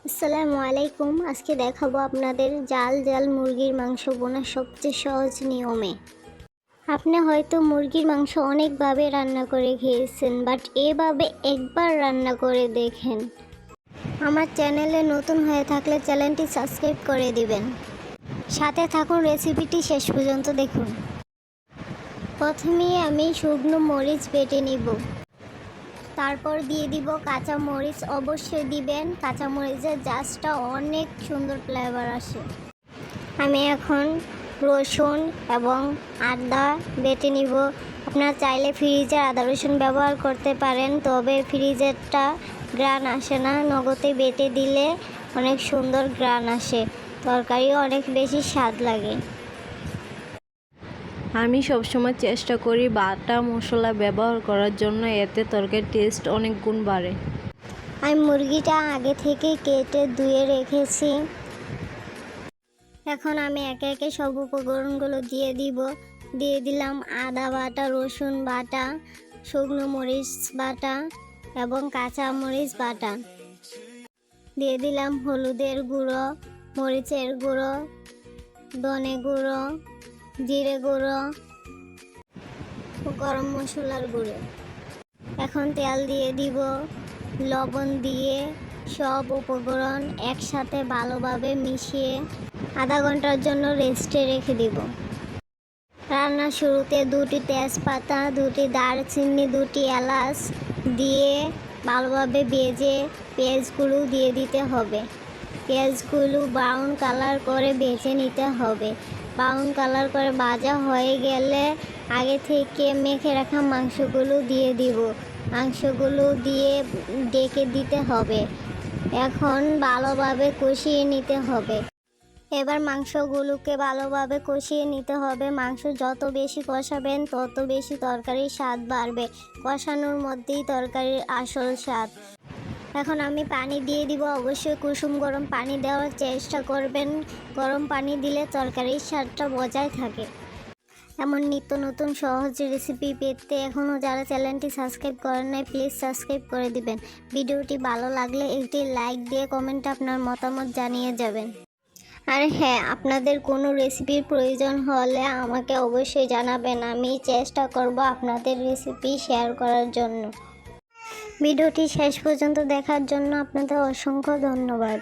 আসসালামু আলাইকুম। আজকে দেখাবো আপনাদের জাল জাল মুরগির মাংস বোনার সবচেয়ে সহজ নিয়মে। আপনি হয়তো মুরগির মাংস অনেকভাবে রান্না করে খেয়েছেন, বাট এভাবে একবার রান্না করে দেখেন। আমার চ্যানেলে নতুন হয়ে থাকলে চ্যানেলটি সাবস্ক্রাইব করে দিবেন, সাথে থাকুন, রেসিপিটি শেষ পর্যন্ত দেখুন। প্রথমেই আমি শুকনো মরিচ বেটে নিব, তারপর দিয়ে দিব কাঁচা মরিচ। অবশ্যই দিবেন, কাঁচা মরিচের জাস্টটা অনেক সুন্দর ফ্লেভার আসে। আমি এখন রসুন এবং আদা বেটে নিব। আপনারা চাইলে ফ্রিজের আদা রসুন ব্যবহার করতে পারেন, তবে ফ্রিজেরটা গ্রান আসে না, নগদে বেটে দিলে অনেক সুন্দর গ্রান আসে, তরকারিও অনেক বেশি স্বাদ লাগে। আমি সবসময় চেষ্টা করি বাটা মশলা ব্যবহার করার জন্য, এতে তরকারির টেস্ট অনেক গুণ বাড়ে। আমি মুরগিটা আগে থেকে কেটে ধুয়ে রেখেছি। এখন আমি একে একে সব উপকরণগুলো দিয়ে দিলাম আদা বাটা, রসুন বাটা, শুকনো মরিচ বাটা এবং কাঁচা মরিচ বাটা। দিয়ে দিলাম হলুদের গুঁড়ো, মরিচের গুঁড়ো, ধনে গুঁড়ো, জিরে গুঁড়ো, গরম মশলার গুঁড়ো। এখন তেল দিয়ে দিব, লবণ দিয়ে সব উপকরণ একসাথে ভালোভাবে মিশিয়ে আধা ঘন্টার জন্য রেস্টে রেখে দিব। রান্নার শুরুতে 2টি তেজপাতা, 2টি দারচিনি, 2টি এলাচ দিয়ে ভালোভাবে ভেজে পেঁয়াজগুলো দিয়ে দিতে হবে। পেঁয়াজগুলো ব্রাউন কালার করে ভেজে নিতে হবে। ব্রাউন কালার করে ভাজা হয়ে গেলে আগে থেকে মেখে রাখা মাংসগুলো দিয়ে দিব। মাংসগুলো দিয়ে ডেকে দিতে হবে। এখন ভালোভাবে কষিয়ে নিতে হবে। এবার মাংসগুলোকে ভালোভাবে কষিয়ে নিতে হবে। মাংস যত বেশি কষাবেন তত বেশি তরকারির স্বাদ বাড়বে। কষানোর মধ্যেই তরকারির আসল স্বাদ। এখন আমি পানি দিয়ে দিব। অবশ্যই কুসুম গরম পানি দেওয়ার চেষ্টা করবেন। গরম পানি দিলে তরকারির স্বাদটা বজায় থাকে। এমন নিত্য নতুন সহজ রেসিপি পেতে এখনও যারা চ্যানেলটি সাবস্ক্রাইব করেন নাই, প্লিজ সাবস্ক্রাইব করে দিবেন। ভিডিওটি ভালো লাগলে একটি লাইক দিয়ে কমেন্টে আপনার মতামত জানিয়ে যাবেন। আর হ্যাঁ, আপনাদের কোনো রেসিপির প্রয়োজন হলে আমাকে অবশ্যই জানাবেন। আমি চেষ্টা করব আপনাদের রেসিপি শেয়ার করার জন্য। ভিডিওটি শেষ পর্যন্ত দেখার জন্য আপনাদের অসংখ্য ধন্যবাদ।